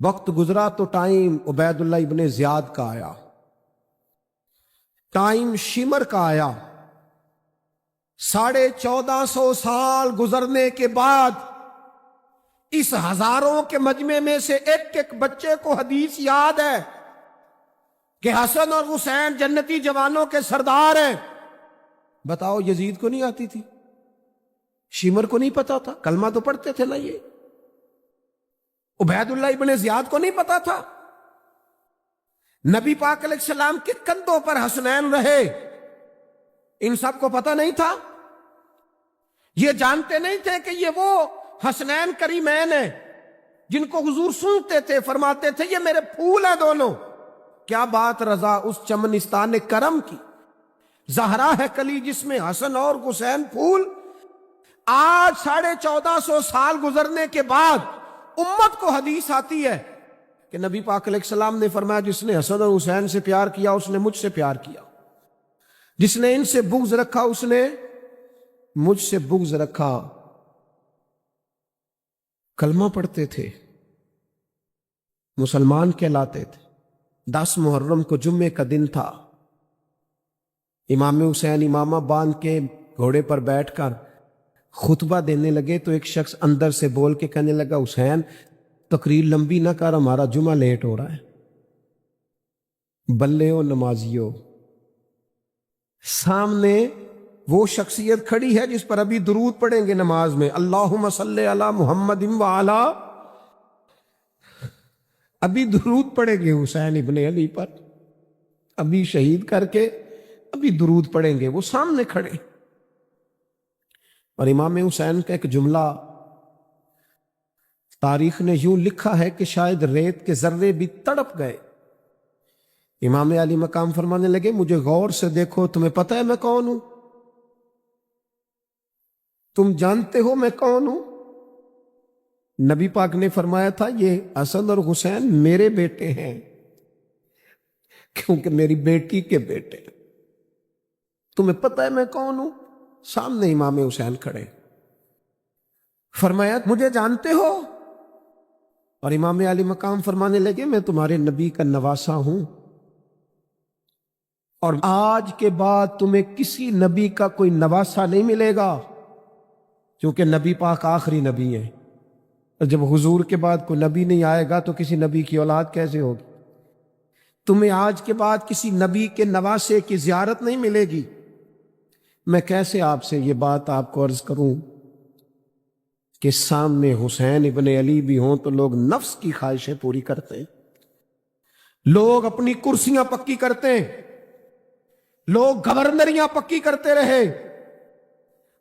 وقت گزرا تو ٹائم عبید اللہ ابن زیاد کا آیا، ٹائم شمر کا آیا۔ 1450 سال گزرنے کے بعد اس ہزاروں کے مجمع میں سے ایک ایک بچے کو حدیث یاد ہے کہ حسن اور حسین جنتی جوانوں کے سردار ہیں۔ بتاؤ یزید کو نہیں آتی تھی؟ شمر کو نہیں پتا تھا؟ کلمہ تو پڑھتے تھے نا یہ؟ عبید اللہ ابن زیاد کو نہیں پتا تھا؟ نبی پاک علیہ السلام کے کندھوں پر حسنین رہے، ان سب کو پتا نہیں تھا؟ یہ جانتے نہیں تھے کہ یہ وہ حسنین کریمین ہیں جن کو حضور سنتے تھے، فرماتے تھے یہ میرے پھول ہیں دونوں؟ کیا بات رضا اس چمنستان کرم کی، زہرا ہے کلی جس میں حسن اور حسین پھول۔ آج 1450 سال گزرنے کے بعد امت کو حدیث آتی ہے کہ نبی پاک علیہ السلام نے فرمایا جس نے حسن اور حسین سے پیار کیا اس نے مجھ سے پیار کیا، جس نے ان سے بغض رکھا اس نے مجھ سے بغض رکھا۔ کلمہ پڑھتے تھے، مسلمان کہلاتے تھے۔ 10 محرم کو جمعے کا دن تھا، امام حسین امامہ باندھ کے گھوڑے پر بیٹھ کر خطبہ دینے لگے تو ایک شخص اندر سے بول کے کہنے لگا حسین تقریر لمبی نہ کر، ہمارا جمعہ لیٹ ہو رہا ہے۔ بلے و نمازیوں، سامنے وہ شخصیت کھڑی ہے جس پر ابھی درود پڑھیں گے نماز میں، اللہم صلی علی محمد وعلی، ابھی درود پڑھیں گے حسین ابن علی پر، ابھی شہید کر کے ابھی درود پڑھیں گے، وہ سامنے کھڑے۔ اور امام حسین کا ایک جملہ تاریخ نے یوں لکھا ہے کہ شاید ریت کے ذرے بھی تڑپ گئے۔ امام علی مقام فرمانے لگے مجھے غور سے دیکھو، تمہیں پتہ ہے میں کون ہوں؟ تم جانتے ہو میں کون ہوں؟ نبی پاک نے فرمایا تھا یہ حسن اور حسین میرے بیٹے ہیں کیونکہ میری بیٹی کے بیٹے۔ تمہیں پتہ ہے میں کون ہوں؟ سامنے امام حسین کھڑے، فرمایا مجھے جانتے ہو؟ اور امام علی مقام فرمانے لگے میں تمہارے نبی کا نواسا ہوں، اور آج کے بعد تمہیں کسی نبی کا کوئی نواسا نہیں ملے گا کیونکہ نبی پاک آخری نبی ہے، اور جب حضور کے بعد کوئی نبی نہیں آئے گا تو کسی نبی کی اولاد کیسے ہوگی؟ تمہیں آج کے بعد کسی نبی کے نواسے کی زیارت نہیں ملے گی۔ میں کیسے آپ سے یہ بات آپ کو عرض کروں کہ سامنے حسین ابن علی بھی ہوں تو لوگ نفس کی خواہشیں پوری کرتے ہیں، لوگ اپنی کرسیاں پکی کرتے ہیں، لوگ گورنریاں پکی کرتے رہے،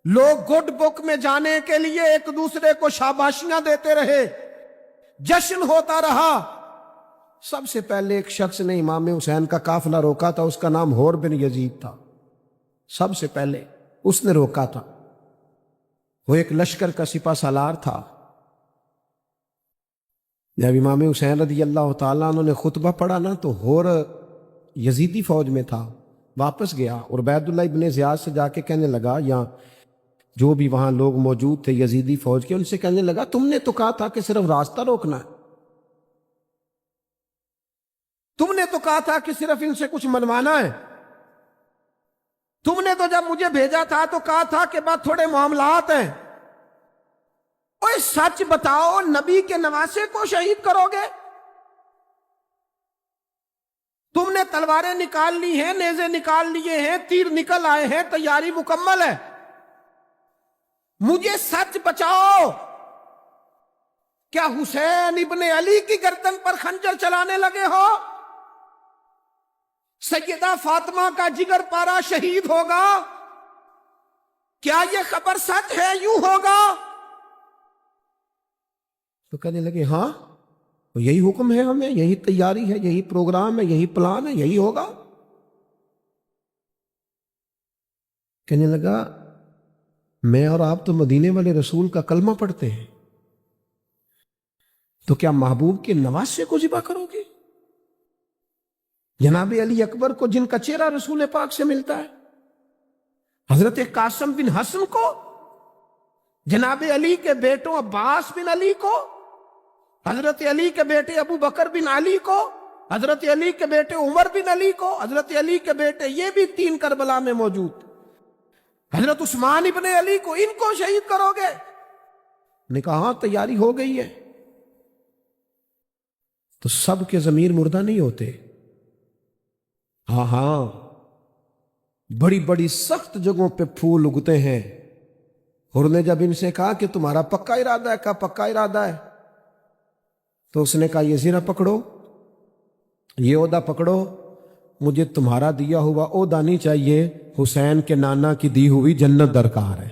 لوگ گڈ بک میں جانے کے لیے ایک دوسرے کو شاباشیاں دیتے رہے، جشن ہوتا رہا۔ سب سے پہلے ایک شخص نے امام حسین کا قافلہ روکا تھا، اس کا نام حور بن یزید تھا، سب سے پہلے اس نے روکا تھا۔ وہ ایک لشکر کا سپہ سالار تھا۔ جب امام حسین رضی اللہ تعالیٰ عنہ نے خطبہ پڑھا نا تو حور یزیدی فوج میں تھا، واپس گیا اور عبید اللہ ابن زیاد سے جا کے کہنے لگا، یا جو بھی وہاں لوگ موجود تھے یزیدی فوج کے، ان سے کہنے لگا تم نے تو کہا تھا کہ صرف راستہ روکنا ہے، تم نے تو کہا تھا کہ صرف ان سے کچھ منوانا ہے، تم نے تو جب مجھے بھیجا تھا تو کہا تھا کہ بس تھوڑے معاملات ہیں۔ اوہ سچ بتاؤ نبی کے نواسے کو شہید کرو گے؟ تم نے تلواریں نکال لی ہیں، نیزے نکال لیے ہیں، تیر نکل آئے ہیں، تیاری مکمل ہے، مجھے سچ بچاؤ، کیا حسین ابن علی کی گردن پر خنجر چلانے لگے ہو؟ سیدہ فاطمہ کا جگر پارا شہید ہوگا، کیا یہ خبر سچ ہے؟ یوں ہوگا؟ تو کہنے لگے ہاں یہی حکم ہے ہمیں، یہی تیاری ہے، یہی پروگرام ہے، یہی پلان ہے، یہی ہوگا۔ کہنے لگا میں اور آپ تو مدینے والے رسول کا کلمہ پڑھتے ہیں، تو کیا محبوب کے نواسے کو ذبح کرو گے؟ جناب علی اکبر کو جن کا چہرہ رسول پاک سے ملتا ہے، حضرت قاسم بن حسن کو، جناب علی کے بیٹوں عباس بن علی کو، حضرت علی کے بیٹے ابو بکر بن علی کو، حضرت علی کے بیٹے عمر بن علی کو، حضرت علی کے بیٹے یہ بھی 3 کربلا میں موجود، حضرت عثمان ابن علی کو، ان کو شہید کرو گے؟ نے کہا ہاں تیاری ہو گئی ہے۔ تو سب کے ضمیر مردہ نہیں ہوتے، ہاں ہاں بڑی بڑی سخت جگہوں پہ پھول اگتے ہیں۔ اور نے جب ان سے کہا کہ تمہارا پکا ارادہ ہے، کہا پکا ارادہ ہے، تو اس نے کہا یہ زیرہ پکڑو، یہ عہدہ پکڑو، مجھے تمہارا دیا ہوا عہدہ نہیں چاہیے، حسین کے نانا کی دی ہوئی جنت درکار ہے،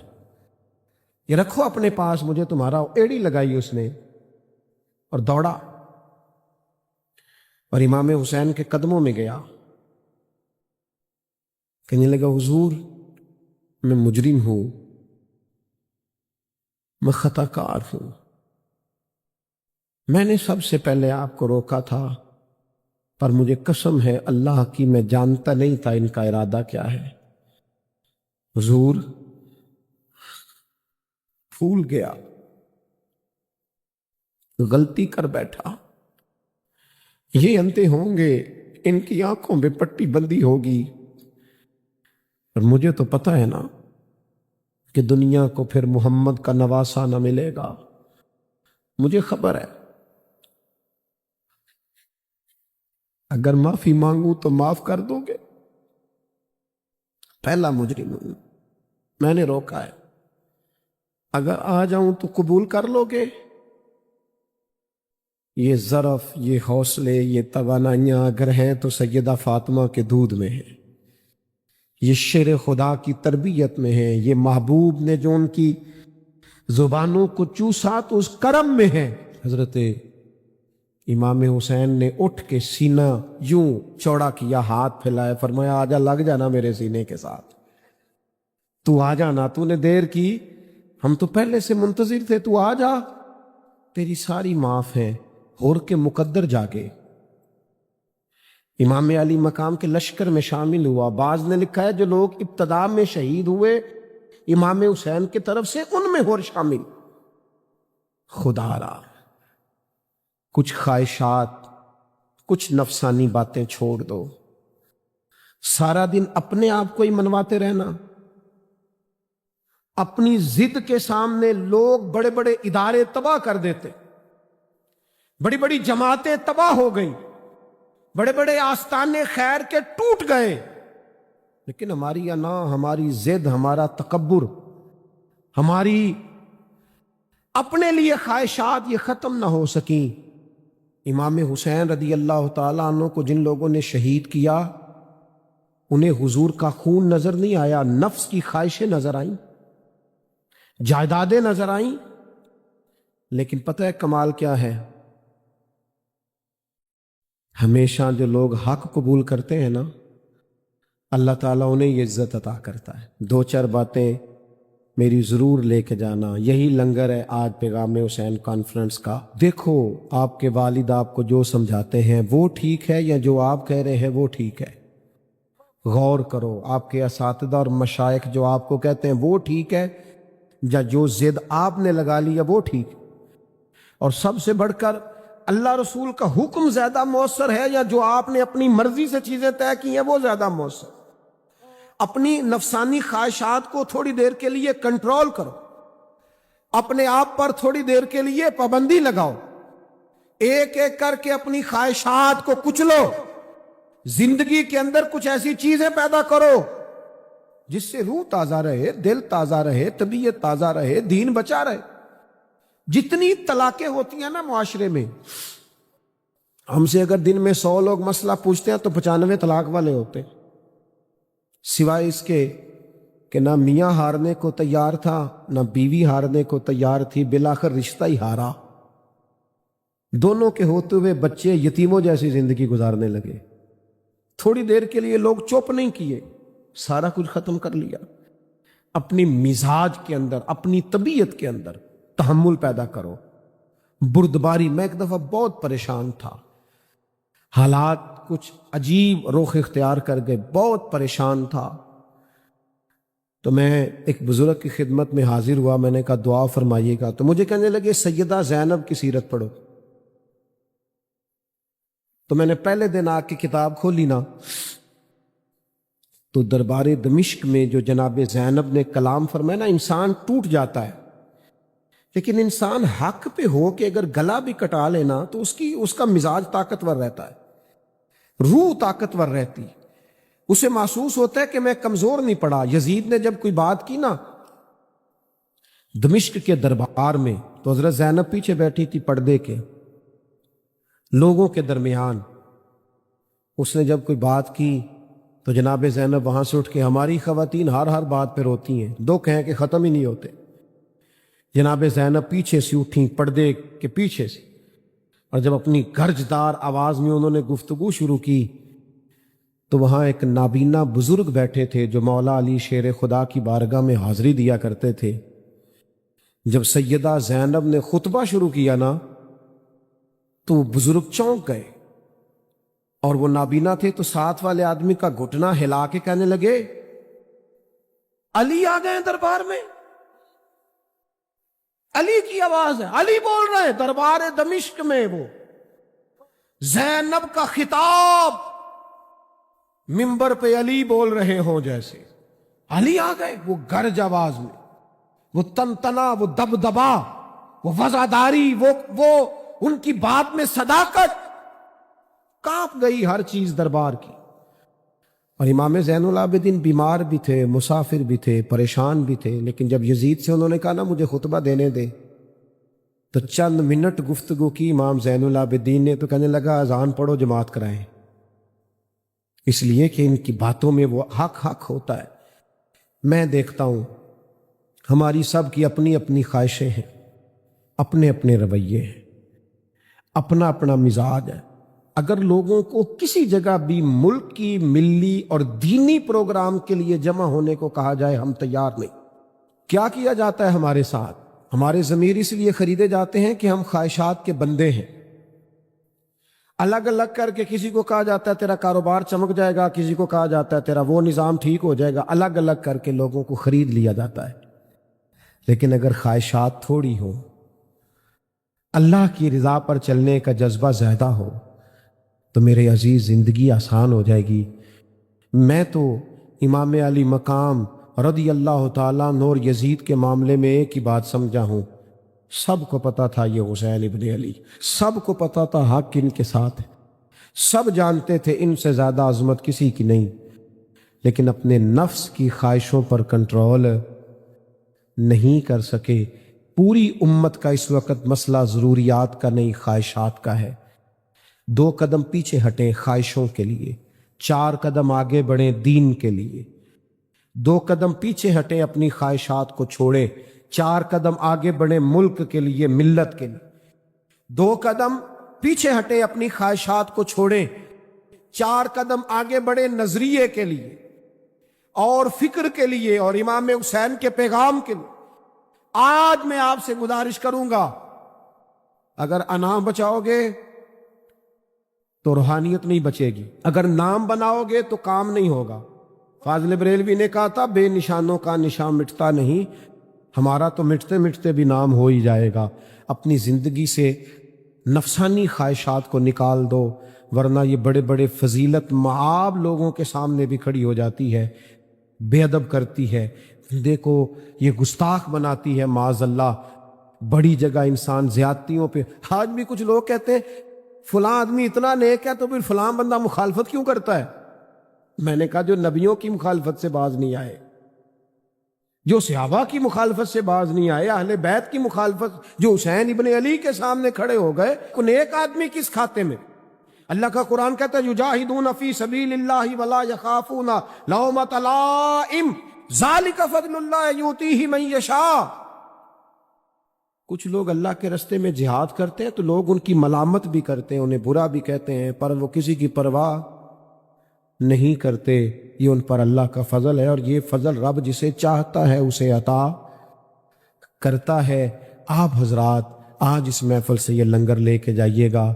یہ رکھو اپنے پاس، مجھے تمہارا۔ ایڑی لگائی اس نے اور دوڑا اور امام حسین کے قدموں میں گیا، کہنے لگا حضور میں مجرم ہوں، میں خطا کار ہوں، میں نے سب سے پہلے آپ کو روکا تھا، پر مجھے قسم ہے اللہ کی میں جانتا نہیں تھا ان کا ارادہ کیا ہے۔ حضور پھول گیا، غلطی کر بیٹھا، یہ انتے ہوں گے، ان کی آنکھوں میں پٹی بندی ہوگی، اور مجھے تو پتہ ہے نا کہ دنیا کو پھر محمد کا نواسہ نہ ملے گا، مجھے خبر ہے اگر معافی مانگوں تو معاف کر دو گے، پہلا مجرم ہوں، میں نے روکا ہے، اگر آ جاؤں تو قبول کر لو گے؟ یہ ظرف، یہ حوصلے، یہ توانائیاں اگر ہیں تو سیدہ فاطمہ کے دودھ میں ہیں، یہ شیر خدا کی تربیت میں ہیں، یہ محبوب نے جو ان کی زبانوں کو چوسا تو اس کرم میں ہے۔ حضرت امام حسین نے اٹھ کے سینہ یوں چوڑا کیا، ہاتھ پھیلائے، فرمایا آجا، لگ جانا میرے سینے کے ساتھ، تو آ جانا، تو نے دیر کی، ہم تو پہلے سے منتظر تھے، تو آ جا، تیری ساری معاف ہے، ہور کے مقدر جاگے۔ امام علی مقام کے لشکر میں شامل ہوا، بعض نے لکھا ہے جو لوگ ابتدا میں شہید ہوئے امام حسین کی طرف سے، ان میں ہور شامل۔ خدا را کچھ خواہشات، کچھ نفسانی باتیں چھوڑ دو، سارا دن اپنے آپ کو ہی منواتے رہنا، اپنی ضد کے سامنے لوگ بڑے بڑے ادارے تباہ کر دیتے، بڑی بڑی جماعتیں تباہ ہو گئیں، بڑے بڑے آستانے خیر کے ٹوٹ گئے، لیکن ہماری انا، ہماری ضد، ہمارا تکبر، ہماری اپنے لیے خواہشات یہ ختم نہ ہو سکیں۔ امام حسین رضی اللہ تعالیٰ عنہ کو جن لوگوں نے شہید کیا، انہیں حضور کا خون نظر نہیں آیا، نفس کی خواہشیں نظر آئیں، جائیدادیں نظر آئیں، لیکن پتہ ہے کمال کیا ہے؟ ہمیشہ جو لوگ حق قبول کرتے ہیں نا، اللہ تعالیٰ انہیں یہ عزت عطا کرتا ہے۔ 2-4 باتیں میری ضرور لے کے جانا، یہی لنگر ہے آج پیغام حسین کانفرنس کا۔ دیکھو آپ کے والد آپ کو جو سمجھاتے ہیں وہ ٹھیک ہے، یا جو آپ کہہ رہے ہیں وہ ٹھیک ہے؟ غور کرو، آپ کے اساتذہ اور مشائخ جو آپ کو کہتے ہیں وہ ٹھیک ہے، یا جو ضد آپ نے لگا لیا وہ ٹھیک ہے؟ اور سب سے بڑھ کر اللہ رسول کا حکم زیادہ مؤثر ہے، یا جو آپ نے اپنی مرضی سے چیزیں طے کی ہیں وہ زیادہ مؤثر؟ اپنی نفسانی خواہشات کو تھوڑی دیر کے لیے کنٹرول کرو، اپنے آپ پر تھوڑی دیر کے لیے پابندی لگاؤ، ایک ایک کر کے اپنی خواہشات کو کچلو، زندگی کے اندر کچھ ایسی چیزیں پیدا کرو جس سے روح تازہ رہے، دل تازہ رہے، طبیعت تازہ رہے، دین بچا رہے۔ جتنی طلاقیں ہوتی ہیں نا معاشرے میں، ہم سے اگر دن میں 100 لوگ مسئلہ پوچھتے ہیں تو 95 طلاق والے ہوتے ہیں، سوائے اس کے کہ نہ میاں ہارنے کو تیار تھا، نہ بیوی ہارنے کو تیار تھی، بالآخر رشتہ ہی ہارا، دونوں کے ہوتے ہوئے بچے یتیموں جیسی زندگی گزارنے لگے۔ تھوڑی دیر کے لیے لوگ چپ نہیں کیے، سارا کچھ ختم کر لیا۔ اپنی مزاج کے اندر، اپنی طبیعت کے اندر تحمل پیدا کرو، بردباری۔ میں ایک دفعہ بہت پریشان تھا، حالات کچھ عجیب رخ اختیار کر گئے، بہت پریشان تھا، تو میں ایک بزرگ کی خدمت میں حاضر ہوا، میں نے کہا دعا فرمائیے گا، تو مجھے کہنے لگے سیدہ زینب کی سیرت پڑھو۔ تو میں نے پہلے دن آ کے کتاب کھولی نا، تو دربار دمشق میں جو جناب زینب نے کلام فرمایا نا، انسان ٹوٹ جاتا ہے، لیکن انسان حق پہ ہو کہ اگر گلا بھی کٹا لینا تو اس کا مزاج طاقتور رہتا ہے، روح طاقتور رہتی، اسے محسوس ہوتا ہے کہ میں کمزور نہیں پڑا۔ یزید نے جب کوئی بات کی نا دمشق کے دربار میں، تو حضرت زینب پیچھے بیٹھی تھی پردے کے لوگوں کے درمیان، اس نے جب کوئی بات کی تو جناب زینب وہاں سے اٹھ کے، ہماری خواتین ہر بات پہ روتی ہیں، دکھ ہیں کہ ختم ہی نہیں ہوتے، جناب زینب پیچھے سے اٹھیں پردے کے پیچھے سے، اور جب اپنی گرجدار آواز میں انہوں نے گفتگو شروع کی تو وہاں ایک نابینا بزرگ بیٹھے تھے جو مولا علی شیر خدا کی بارگاہ میں حاضری دیا کرتے تھے۔ جب سیدہ زینب نے خطبہ شروع کیا نا تو وہ بزرگ چونک گئے، اور وہ نابینا تھے تو ساتھ والے آدمی کا گھٹنا ہلا کے کہنے لگے، علی آ گئے دربار میں، علی کی آواز ہے، علی بول رہے ہیں دربار دمشق میں، وہ زینب کا خطاب منبر پہ علی بول رہے ہوں جیسے، علی آ گئے، وہ گرج آواز میں، وہ تنتنا، وہ دبدبا، وہ وزاداری، وہ ان کی بات میں صداقت، کانپ گئی ہر چیز دربار کی۔ اور امام زین العابدین بیمار بھی تھے، مسافر بھی تھے، پریشان بھی تھے، لیکن جب یزید سے انہوں نے کہا نا مجھے خطبہ دینے دے، تو چند منٹ گفتگو کی امام زین العابدین نے، تو کہنے لگا اذان پڑھو جماعت کرائیں، اس لیے کہ ان کی باتوں میں وہ حق ہوتا ہے۔ میں دیکھتا ہوں ہماری سب کی اپنی اپنی خواہشیں ہیں، اپنے اپنے رویے ہیں، اپنا اپنا مزاج ہے۔ اگر لوگوں کو کسی جگہ بھی ملک کی ملی اور دینی پروگرام کے لیے جمع ہونے کو کہا جائے، ہم تیار نہیں۔ کیا کیا جاتا ہے ہمارے ساتھ؟ ہمارے ضمیر اس لیے خریدے جاتے ہیں کہ ہم خواہشات کے بندے ہیں۔ الگ الگ کر کے کسی کو کہا جاتا ہے تیرا کاروبار چمک جائے گا، کسی کو کہا جاتا ہے تیرا وہ نظام ٹھیک ہو جائے گا، الگ الگ کر کے لوگوں کو خرید لیا جاتا ہے۔ لیکن اگر خواہشات تھوڑی ہوں، اللہ کی رضا پر چلنے کا جذبہ زیادہ ہو، تو میرے عزیز زندگی آسان ہو جائے گی۔ میں تو امام علی مقام رضی اللہ تعالیٰ نور یزید کے معاملے میں ایک ہی بات سمجھا ہوں، سب کو پتا تھا یہ حسین ابن علی، سب کو پتا تھا حق ان کے ساتھ ہے، سب جانتے تھے ان سے زیادہ عظمت کسی کی نہیں، لیکن اپنے نفس کی خواہشوں پر کنٹرول نہیں کر سکے۔ پوری امت کا اس وقت مسئلہ ضروریات کا نہیں، خواہشات کا ہے۔ 2 قدم پیچھے ہٹیں خواہشوں کے لیے، 4 قدم آگے بڑھیں دین کے لیے۔ 2 قدم پیچھے ہٹیں اپنی خواہشات کو چھوڑیں، 4 قدم آگے بڑھیں ملک کے لیے، ملت کے لیے۔ 2 قدم پیچھے ہٹیں اپنی خواہشات کو چھوڑیں، 4 قدم آگے بڑھیں نظریے کے لیے اور فکر کے لیے اور امام حسین کے پیغام کے لیے۔ آج میں آپ سے گزارش کروں گا، اگر انا بچاؤ گے تو روحانیت نہیں بچے گی، اگر نام بناؤ گے تو کام نہیں ہوگا۔ فاضل بریلوی نے کہا تھا بے نشانوں کا نشان مٹتا نہیں، ہمارا تو مٹتے مٹتے بھی نام ہو ہی جائے گا۔ اپنی زندگی سے نفسانی خواہشات کو نکال دو، ورنہ یہ بڑے بڑے فضیلت معاب لوگوں کے سامنے بھی کھڑی ہو جاتی ہے، بے ادب کرتی ہے، دیکھو یہ گستاخ بناتی ہے، معاذ اللہ۔ بڑی جگہ انسان زیادتیوں پہ، آج بھی کچھ لوگ کہتے ہیں فلاں آدمی اتنا نیک ہے تو پھر فلاں بندہ مخالفت کیوں کرتا ہے؟ میں نے کہا جو نبیوں کی مخالفت سے باز نہیں آئے، جو صحابہ کی مخالفت سے باز نہیں آئے، اہل بیت کی مخالفت، جو حسین ابن علی کے سامنے کھڑے ہو گئے، کوئی نیک آدمی کس کھاتے میں؟ اللہ کا قرآن کہتا ہے یجاہدون فی سبیل اللہ ولا یخافون لومۃ لائم ذالک فضل اللہ یؤتیہ من یشاء۔ کچھ لوگ اللہ کے رستے میں جہاد کرتے ہیں تو لوگ ان کی ملامت بھی کرتے ہیں، انہیں برا بھی کہتے ہیں، پر وہ کسی کی پرواہ نہیں کرتے۔ یہ ان پر اللہ کا فضل ہے، اور یہ فضل رب جسے چاہتا ہے اسے عطا کرتا ہے۔ آپ حضرات آج اس محفل سے یہ لنگر لے کے جائیے گا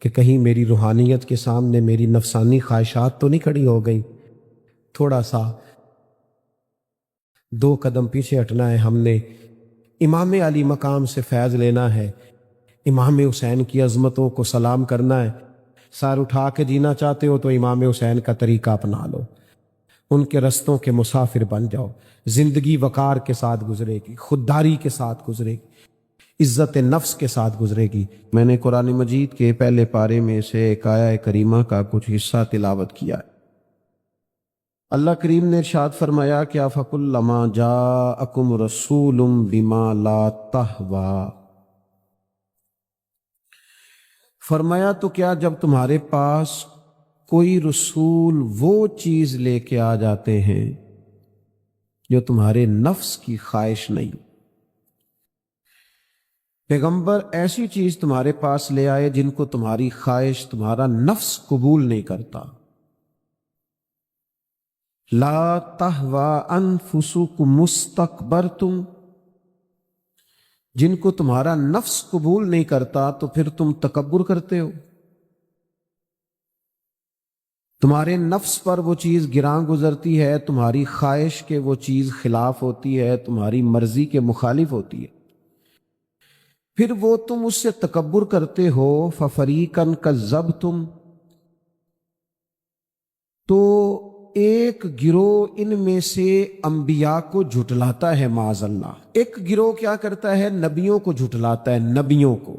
کہ کہیں میری روحانیت کے سامنے میری نفسانی خواہشات تو نہیں کھڑی ہو گئی۔ تھوڑا سا 2 قدم پیچھے ہٹنا ہے، ہم نے امام علی مقام سے فیض لینا ہے، امام حسین کی عظمتوں کو سلام کرنا ہے۔ سر اٹھا کے جینا چاہتے ہو تو امام حسین کا طریقہ اپنا لو، ان کے رستوں کے مسافر بن جاؤ، زندگی وقار کے ساتھ گزرے گی، خودداری کے ساتھ گزرے گی، عزت نفس کے ساتھ گزرے گی۔ میں نے قرآن مجید کے پہلے پارے میں سے ایک آیہ کریمہ کا کچھ حصہ تلاوت کیا ہے۔ اللہ کریم نے ارشاد فرمایا کہ فَكُلَّمَا جَاءَكُمْ رَسُولٌ بِمَا لَا تَهْوَىٰ، فرمایا تو کیا جب تمہارے پاس کوئی رسول وہ چیز لے کے آ جاتے ہیں جو تمہارے نفس کی خواہش نہیں، پیغمبر ایسی چیز تمہارے پاس لے آئے جن کو تمہاری خواہش، تمہارا نفس قبول نہیں کرتا، لا تہوی انفسکم مستکبرتم، جن کو تمہارا نفس قبول نہیں کرتا تو پھر تم تکبر کرتے ہو، تمہارے نفس پر وہ چیز گراں گزرتی ہے، تمہاری خواہش کے وہ چیز خلاف ہوتی ہے، تمہاری مرضی کے مخالف ہوتی ہے، پھر وہ تم اس سے تکبر کرتے ہو۔ فَفَرِيقًا كَذَّبْتُمْ، تو ایک گروہ ان میں سے انبیاء کو جھٹلاتا ہے معاذ اللہ، ایک گروہ کیا کرتا ہے؟ نبیوں کو جھٹلاتا ہے، نبیوں کو،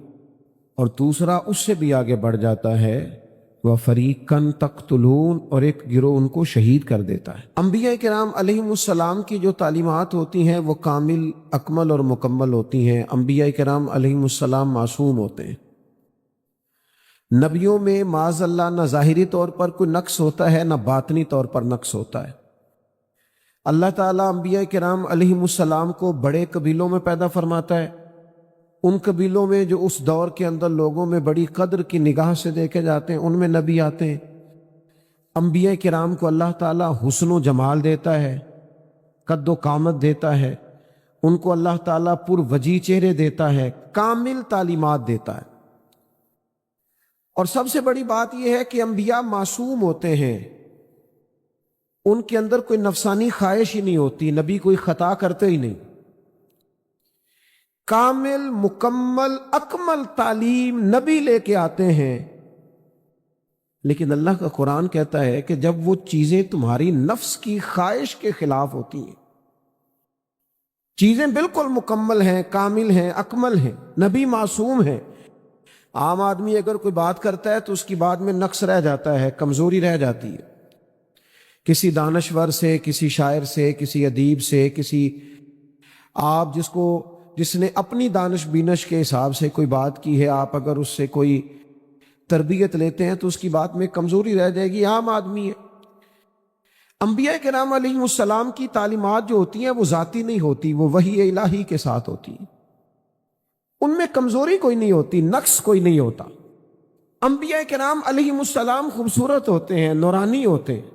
اور دوسرا اس سے بھی آگے بڑھ جاتا ہے وَفَرِيقًا تَقْتُلُونَ، اور ایک گروہ ان کو شہید کر دیتا ہے۔ انبیاء کرام علیہم السلام کی جو تعلیمات ہوتی ہیں وہ کامل، اکمل اور مکمل ہوتی ہیں۔ انبیاء کرام علیہم السلام معصوم ہوتے ہیں۔ نبیوں میں معاذ اللہ نہ ظاہری طور پر کوئی نقص ہوتا ہے، نہ باطنی طور پر نقص ہوتا ہے۔ اللہ تعالیٰ انبیاء کرام علیہم السلام کو بڑے قبیلوں میں پیدا فرماتا ہے، ان قبیلوں میں جو اس دور کے اندر لوگوں میں بڑی قدر کی نگاہ سے دیکھے جاتے ہیں، ان میں نبی آتے ہیں۔ انبیاء کرام کو اللہ تعالیٰ حسن و جمال دیتا ہے، قد و قامت دیتا ہے، ان کو اللہ تعالیٰ پر وجی چہرے دیتا ہے، کامل تعلیمات دیتا ہے۔ اور سب سے بڑی بات یہ ہے کہ انبیاء معصوم ہوتے ہیں، ان کے اندر کوئی نفسانی خواہش ہی نہیں ہوتی، نبی کوئی خطا کرتے ہی نہیں، کامل مکمل اکمل تعلیم نبی لے کے آتے ہیں۔ لیکن اللہ کا قرآن کہتا ہے کہ جب وہ چیزیں تمہاری نفس کی خواہش کے خلاف ہوتی ہیں، چیزیں بالکل مکمل ہیں، کامل ہیں، اکمل ہیں، نبی معصوم ہیں۔ عام آدمی اگر کوئی بات کرتا ہے تو اس کی بات میں نقص رہ جاتا ہے، کمزوری رہ جاتی ہے، کسی دانشور سے، کسی شاعر سے، کسی ادیب سے، کسی آپ جس نے اپنی دانش بینش کے حساب سے کوئی بات کی ہے، آپ اگر اس سے کوئی تربیت لیتے ہیں تو اس کی بات میں کمزوری رہ جائے گی، عام آدمی ہے۔ انبیاء کرام علیہ السلام کی تعلیمات جو ہوتی ہیں وہ ذاتی نہیں ہوتی، وہ وحی الہی کے ساتھ ہوتی ہیں، ان میں کمزوری کوئی نہیں ہوتی، نقص کوئی نہیں ہوتا۔ انبیاء کرام علیہ السلام خوبصورت ہوتے ہیں، نورانی ہوتے ہیں،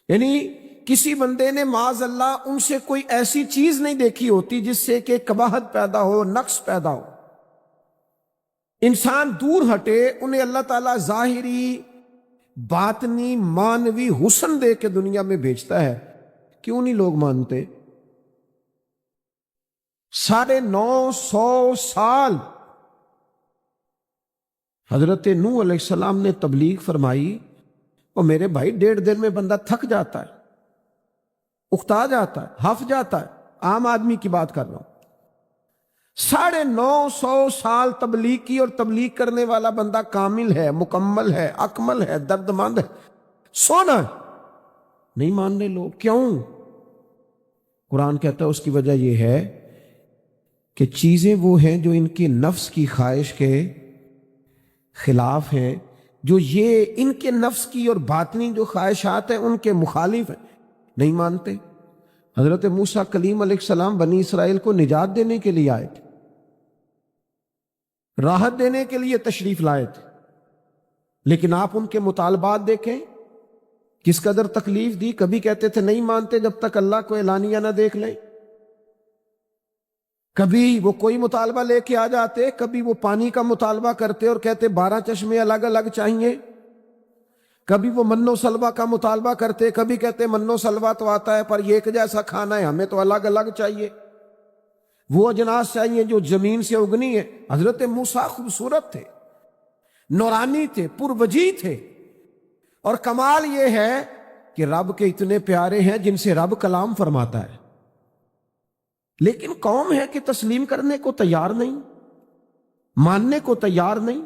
یعنی کسی بندے نے معاذ اللہ ان سے کوئی ایسی چیز نہیں دیکھی ہوتی جس سے کہ قباحت پیدا ہو، نقص پیدا ہو۔ انسان دور ہٹے، انہیں اللہ تعالیٰ ظاہری، باطنی، مانوی حسن دے کے دنیا میں بھیجتا ہے، کیوں نہیں لوگ مانتے؟ 950 سال حضرت نوح علیہ السلام نے تبلیغ فرمائی، اور میرے بھائی 1.5 دن میں بندہ تھک جاتا ہے، اکتا جاتا ہے، ہف جاتا ہے، عام آدمی کی بات کر رہا ہوں۔ 950 سال تبلیغ کی، اور تبلیغ کرنے والا بندہ کامل ہے، مکمل ہے، اکمل ہے، درد مند ہے، سونا ہے، نہیں مان رہے لوگ، کیوں؟ قرآن کہتا ہے اس کی وجہ یہ ہے کہ چیزیں وہ ہیں جو ان کی نفس کی خواہش کے خلاف ہیں، جو یہ ان کے نفس کی اور باطنی جو خواہشات ہیں ان کے مخالف ہیں، نہیں مانتے۔ حضرت موسیٰ کلیم علیہ السلام بنی اسرائیل کو نجات دینے کے لیے آئے تھے، راحت دینے کے لیے تشریف لائے تھے، لیکن آپ ان کے مطالبات دیکھیں کس قدر تکلیف دی۔ کبھی کہتے تھے نہیں مانتے جب تک اللہ کو اعلانیہ نہ دیکھ لیں، کبھی وہ کوئی مطالبہ لے کے آ جاتے، کبھی وہ پانی کا مطالبہ کرتے اور کہتے 12 چشمے الگ الگ چاہیے، کبھی وہ من و سلوہ کا مطالبہ کرتے، کبھی کہتے من و سلوہ تو آتا ہے پر یہ ایک جیسا کھانا ہے، ہمیں تو الگ الگ چاہیے، وہ اجناس چاہیے جو زمین سے اگنی ہے۔ حضرت موسیٰ خوبصورت تھے، نورانی تھے، پروجی تھے. اور کمال یہ ہے کہ رب کے اتنے پیارے ہیں جن سے رب کلام فرماتا ہے، لیکن قوم ہے کہ تسلیم کرنے کو تیار نہیں، ماننے کو تیار نہیں.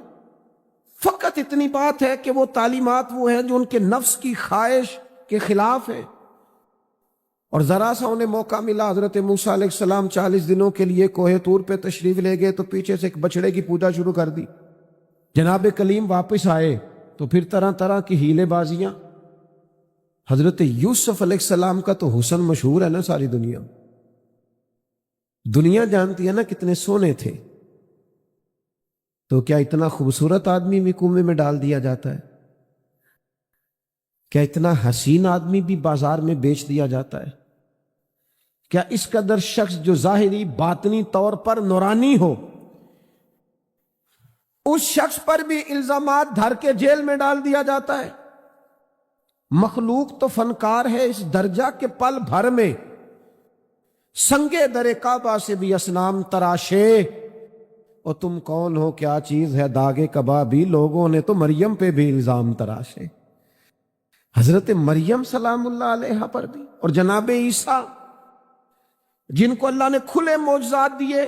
فقط اتنی بات ہے کہ وہ تعلیمات وہ ہیں جو ان کے نفس کی خواہش کے خلاف ہیں. اور ذرا سا انہیں موقع ملا، حضرت موسیٰ علیہ السلام 40 دنوں کے لیے کوہ طور پہ تشریف لے گئے تو پیچھے سے ایک بچڑے کی پوجا شروع کر دی. جناب کلیم واپس آئے تو پھر طرح طرح کی ہیلے بازیاں. حضرت یوسف علیہ السلام کا تو حسن مشہور ہے نا، ساری دنیا جانتی ہے نا کتنے سونے تھے. تو کیا اتنا خوبصورت آدمی بھی کنویں میں ڈال دیا جاتا ہے؟ کیا اتنا حسین آدمی بھی بازار میں بیچ دیا جاتا ہے؟ کیا اس قدر شخص جو ظاہری باطنی طور پر نورانی ہو، اس شخص پر بھی الزامات دھر کے جیل میں ڈال دیا جاتا ہے؟ مخلوق تو فنکار ہے اس درجہ کے پل بھر میں سنگے در کعبہ سے بھی اصنام تراشے. اور تم کون ہو، کیا چیز ہے داغے کبابی، لوگوں نے تو مریم پہ بھی الزام تراشے. حضرت مریم سلام اللہ علیہ پر بھی، اور جناب عیسیٰ جن کو اللہ نے کھلے معجزات دیے.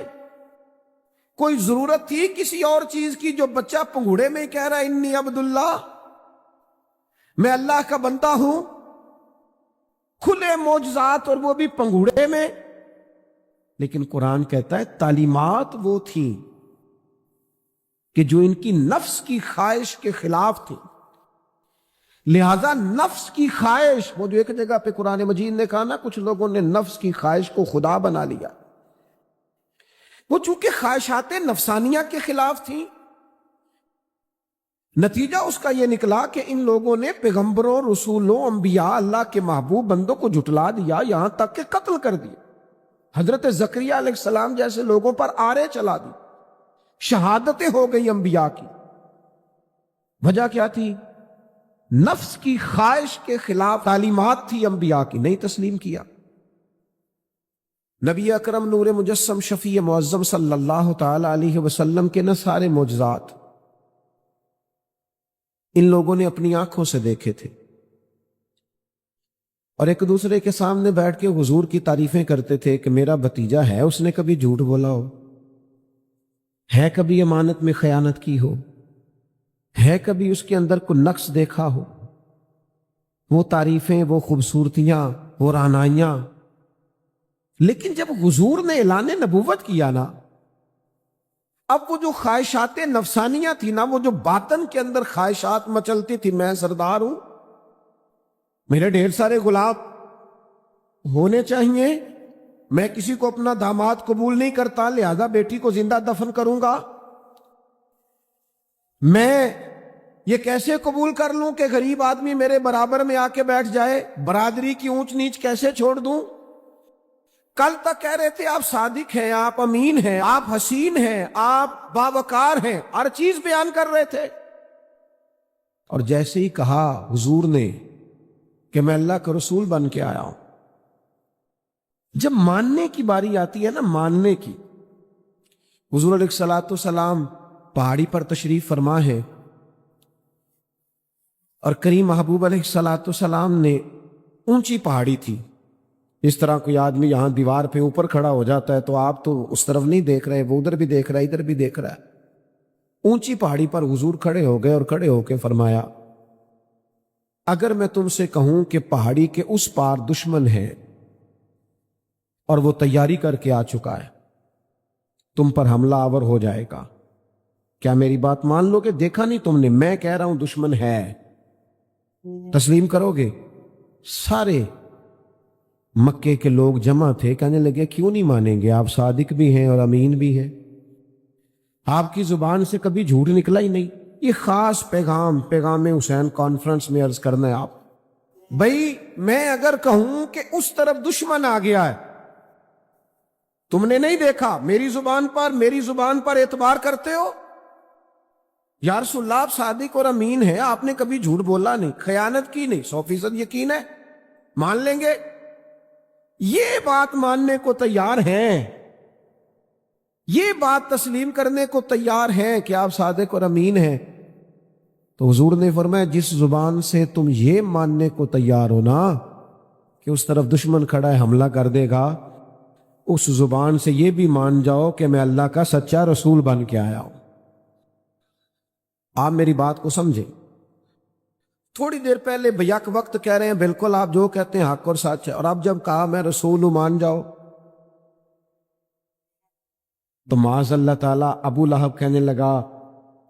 کوئی ضرورت تھی کسی اور چیز کی؟ جو بچہ پنگوڑے میں کہہ رہا ہے انی عبداللہ، میں اللہ کا بندہ ہوں، کھلے معجزات اور وہ بھی پنگوڑے میں. لیکن قرآن کہتا ہے تعلیمات وہ تھیں کہ جو ان کی نفس کی خواہش کے خلاف تھی. لہذا نفس کی خواہش، وہ جو ایک جگہ پہ قرآن مجید نے کہا نا کچھ لوگوں نے نفس کی خواہش کو خدا بنا لیا، وہ چونکہ خواہشات نفسانیہ کے خلاف تھیں، نتیجہ اس کا یہ نکلا کہ ان لوگوں نے پیغمبروں، رسولوں، انبیاء، اللہ کے محبوب بندوں کو جھٹلا دیا، یہاں تک کہ قتل کر دیا. حضرت زکریہ علیہ السلام جیسے لوگوں پر آرے چلا دی، شہادتیں ہو گئی انبیاء کی. وجہ کیا تھی؟ نفس کی خواہش کے خلاف تعلیمات تھی انبیاء کی، نہیں تسلیم کیا. نبی اکرم نور مجسم شفیع معظم صلی اللہ تعالی علیہ وسلم کے نہ سارے معجزات ان لوگوں نے اپنی آنکھوں سے دیکھے تھے، اور ایک دوسرے کے سامنے بیٹھ کے حضور کی تعریفیں کرتے تھے کہ میرا بھتیجا ہے، اس نے کبھی جھوٹ بولا ہو، ہے کبھی امانت میں خیانت کی ہو، ہے کبھی اس کے اندر کوئی نقص دیکھا ہو. وہ تعریفیں، وہ خوبصورتیاں، وہ رعنائیاں. لیکن جب حضور نے اعلان نبوت کیا نا، اب وہ جو خواہشات نفسانیہ تھی نا، وہ جو باطن کے اندر خواہشات مچلتی تھی، میں سردار ہوں، میرے ڈھیر سارے غلام ہونے چاہیے، میں کسی کو اپنا داماد قبول نہیں کرتا، لہذا بیٹی کو زندہ دفن کروں گا، میں یہ کیسے قبول کر لوں کہ غریب آدمی میرے برابر میں آ کے بیٹھ جائے، برادری کی اونچ نیچ کیسے چھوڑ دوں. کل تک کہہ رہے تھے آپ صادق ہیں، آپ امین ہیں، آپ حسین ہیں، آپ باوقار ہیں، ہر چیز بیان کر رہے تھے. اور جیسے ہی کہا حضور نے کہ میں اللہ کا رسول بن کے آیا ہوں، جب ماننے کی باری آتی ہے نا، ماننے کی، حضور علیہ الصلوۃ والسلام پہاڑی پر تشریف فرما ہے، اور کریم محبوب علیہ الصلوۃ والسلام نے، اونچی پہاڑی تھی، اس طرح کوئی آدمی یہاں دیوار پہ اوپر کھڑا ہو جاتا ہے تو آپ تو اس طرف نہیں دیکھ رہے، وہ ادھر بھی دیکھ رہا ہے، ادھر بھی دیکھ رہا ہے. اونچی پہاڑی پر حضور کھڑے ہو گئے اور کھڑے ہو کے فرمایا اگر میں تم سے کہوں کہ پہاڑی کے اس پار دشمن ہے اور وہ تیاری کر کے آ چکا ہے، تم پر حملہ آور ہو جائے گا، کیا میری بات مان لو گے؟ دیکھا نہیں تم نے، میں کہہ رہا ہوں دشمن ہے، تسلیم کرو گے؟ سارے مکے کے لوگ جمع تھے، کہنے لگے کیوں نہیں مانیں گے، آپ صادق بھی ہیں اور امین بھی ہیں، آپ کی زبان سے کبھی جھوٹ نکلا ہی نہیں. یہ خاص پیغام حسین کانفرنس میں عرض کرنا ہے آپ بھائی، میں اگر کہوں کہ اس طرف دشمن آ گیا ہے، تم نے نہیں دیکھا، میری زبان پر اعتبار کرتے ہو؟ یا رسول اللہ آپ صادق اور امین ہیں، آپ نے کبھی جھوٹ بولا نہیں، خیانت کی نہیں، 100% یقین ہے، مان لیں گے؟ یہ بات ماننے کو تیار ہیں، یہ بات تسلیم کرنے کو تیار ہیں کہ آپ صادق اور امین ہیں. تو حضور نے فرمایا جس زبان سے تم یہ ماننے کو تیار ہو نا کہ اس طرف دشمن کھڑا ہے حملہ کر دے گا، اس زبان سے یہ بھی مان جاؤ کہ میں اللہ کا سچا رسول بن کے آیا ہوں۔ آپ میری بات کو سمجھیں۔ تھوڑی دیر پہلے بیک وقت کہہ رہے ہیں بالکل آپ جو کہتے ہیں حق اور سچ ہے، اور اب جب کہا میں رسول ہوں مان جاؤ، تو معاذ اللہ تعالیٰ ابو لہب کہنے لگا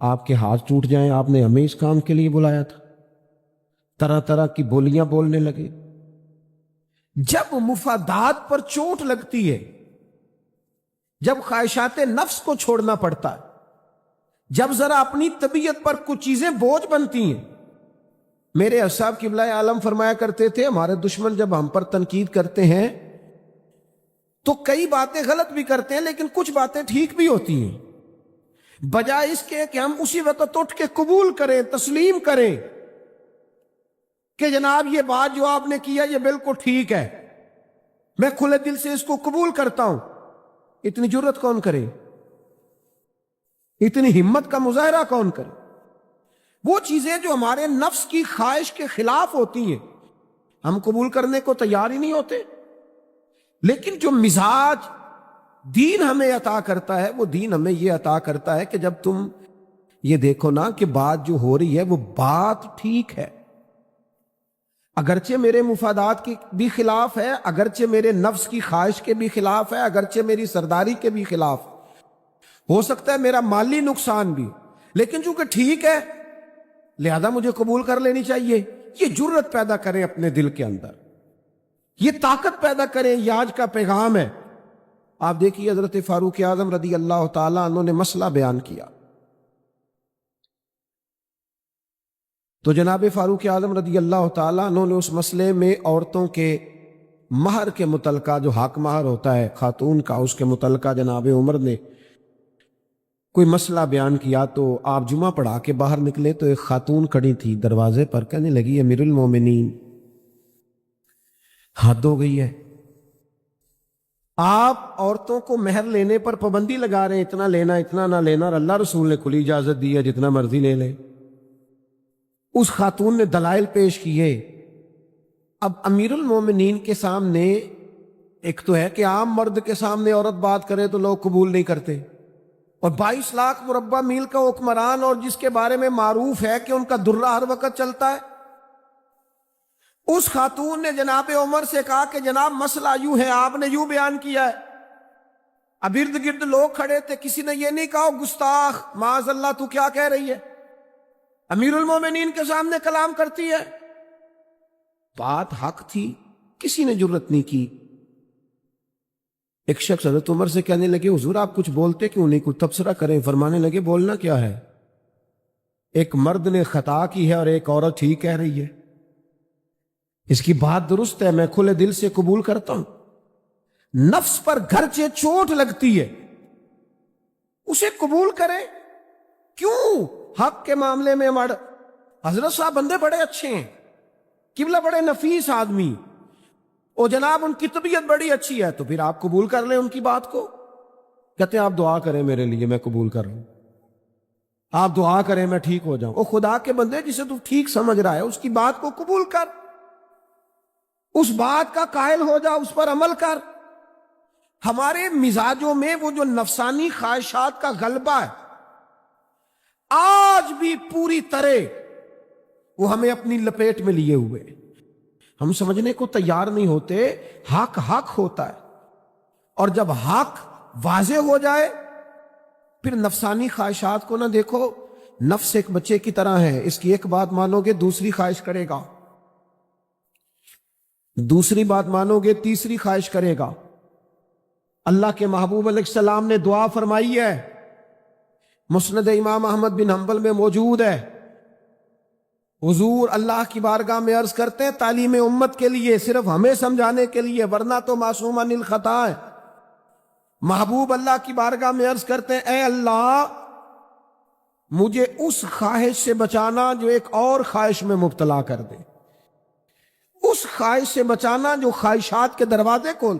آپ کے ہاتھ ٹوٹ جائیں، آپ نے ہمیں اس کام کے لیے بلایا تھا۔ طرح طرح کی بولیاں بولنے لگے۔ جب مفادات پر چوٹ لگتی ہے، جب خواہشات نفس کو چھوڑنا پڑتا ہے، جب ذرا اپنی طبیعت پر کچھ چیزیں بوجھ بنتی ہیں۔ میرے اصحاب قبلہ عالم فرمایا کرتے تھے ہمارے دشمن جب ہم پر تنقید کرتے ہیں تو کئی باتیں غلط بھی کرتے ہیں لیکن کچھ باتیں ٹھیک بھی ہوتی ہیں، بجائے اس کے کہ ہم اسی وقت اٹھ کے قبول کریں، تسلیم کریں کہ جناب یہ بات جو آپ نے کیا یہ بالکل ٹھیک ہے، میں کھلے دل سے اس کو قبول کرتا ہوں۔ اتنی جرت کون کرے؟ اتنی ہمت کا مظاہرہ کون کرے؟ وہ چیزیں جو ہمارے نفس کی خواہش کے خلاف ہوتی ہیں ہم قبول کرنے کو تیار ہی نہیں ہوتے۔ لیکن جو مزاج دین ہمیں عطا کرتا ہے، وہ دین ہمیں یہ عطا کرتا ہے کہ جب تم یہ دیکھو نا کہ بات جو ہو رہی ہے وہ بات ٹھیک ہے، اگرچہ میرے مفادات کے بھی خلاف ہے، اگرچہ میرے نفس کی خواہش کے بھی خلاف ہے، اگرچہ میری سرداری کے بھی خلاف، ہو سکتا ہے میرا مالی نقصان بھی، لیکن چونکہ ٹھیک ہے لہذا مجھے قبول کر لینی چاہیے۔ یہ جرت پیدا کریں اپنے دل کے اندر، یہ طاقت پیدا کریں، یہ آج کا پیغام ہے۔ آپ دیکھیے حضرت فاروق اعظم رضی اللہ تعالیٰ عنہ نے مسئلہ بیان کیا، تو جناب فاروق اعظم رضی اللہ تعالیٰ عنہ نے اس مسئلے میں عورتوں کے مہر کے متعلقہ جو حق مہر ہوتا ہے خاتون کا، اس کے متعلقہ جناب عمر نے کوئی مسئلہ بیان کیا۔ تو آپ جمعہ پڑھا کے باہر نکلے تو ایک خاتون کھڑی تھی دروازے پر، کہنے لگی امیر المومنین حد ہو گئی ہے، آپ عورتوں کو مہر لینے پر پابندی لگا رہے ہیں، اتنا لینا اتنا نہ لینا، اور اللہ رسول نے کھلی اجازت دی ہے جتنا مرضی لے لے۔ اس خاتون نے دلائل پیش کیے۔ اب امیر المومنین کے سامنے ایک تو ہے کہ عام مرد کے سامنے عورت بات کرے تو لوگ قبول نہیں کرتے، اور 22 لاکھ مربع میل کا حکمران اور جس کے بارے میں معروف ہے کہ ان کا درہ ہر وقت چلتا ہے، اس خاتون نے جناب عمر سے کہا کہ جناب مسئلہ یوں ہے، آپ نے یوں بیان کیا ہے۔ اب ارد گرد لوگ کھڑے تھے، کسی نے یہ نہیں کہا گستاخ معاذ اللہ تو کیا کہہ رہی ہے، امیر المومنین کے سامنے کلام کرتی ہے۔ بات حق تھی، کسی نے جرت نہیں کی۔ ایک شخص حضرت عمر سے کہنے لگے حضور آپ کچھ بولتے کیوں نہیں، کچھ تبصرہ کریں۔ فرمانے لگے بولنا کیا ہے، ایک مرد نے خطا کی ہے اور ایک عورت ٹھیک کہہ رہی ہے، اس کی بات درست ہے، میں کھلے دل سے قبول کرتا ہوں۔ نفس پر گرچہ چوٹ لگتی ہے اسے قبول کریں، کیوں حق کے معاملے میں حضرت صاحب بندے بڑے اچھے ہیں، قبلہ بڑے نفیس آدمی، اور جناب ان کی طبیعت بڑی اچھی ہے، تو پھر آپ قبول کر لیں ان کی بات کو۔ کہتے ہیں آپ دعا کریں میرے لیے، میں قبول کر لوں، آپ دعا کریں میں ٹھیک ہو جاؤں۔ او خدا کے بندے، جسے تو ٹھیک سمجھ رہا ہے اس کی بات کو قبول کر، اس بات کا قائل ہو جا، اس پر عمل کر۔ ہمارے مزاجوں میں وہ جو نفسانی خواہشات کا غلبہ ہے آج بھی پوری طرح وہ ہمیں اپنی لپیٹ میں لیے ہوئے، ہم سمجھنے کو تیار نہیں ہوتے۔ حق حق ہوتا ہے، اور جب حق واضح ہو جائے پھر نفسانی خواہشات کو نہ دیکھو۔ نفس ایک بچے کی طرح ہے، اس کی ایک بات مانو گے دوسری خواہش کرے گا، دوسری بات مانو گے تیسری خواہش کرے گا۔ اللہ کے محبوب علیہ السلام نے دعا فرمائی ہے، مسند امام احمد بن حنبل میں موجود ہے۔ حضور اللہ کی بارگاہ میں عرض کرتے ہیں تعلیم امت کے لیے، صرف ہمیں سمجھانے کے لیے، ورنہ تو معصوم عن الخطا ہے۔ محبوب اللہ کی بارگاہ میں عرض کرتے ہیں اے اللہ مجھے اس خواہش سے بچانا جو ایک اور خواہش میں مبتلا کر دے، اس خواہش سے بچانا جو خواہشات کے دروازے کھول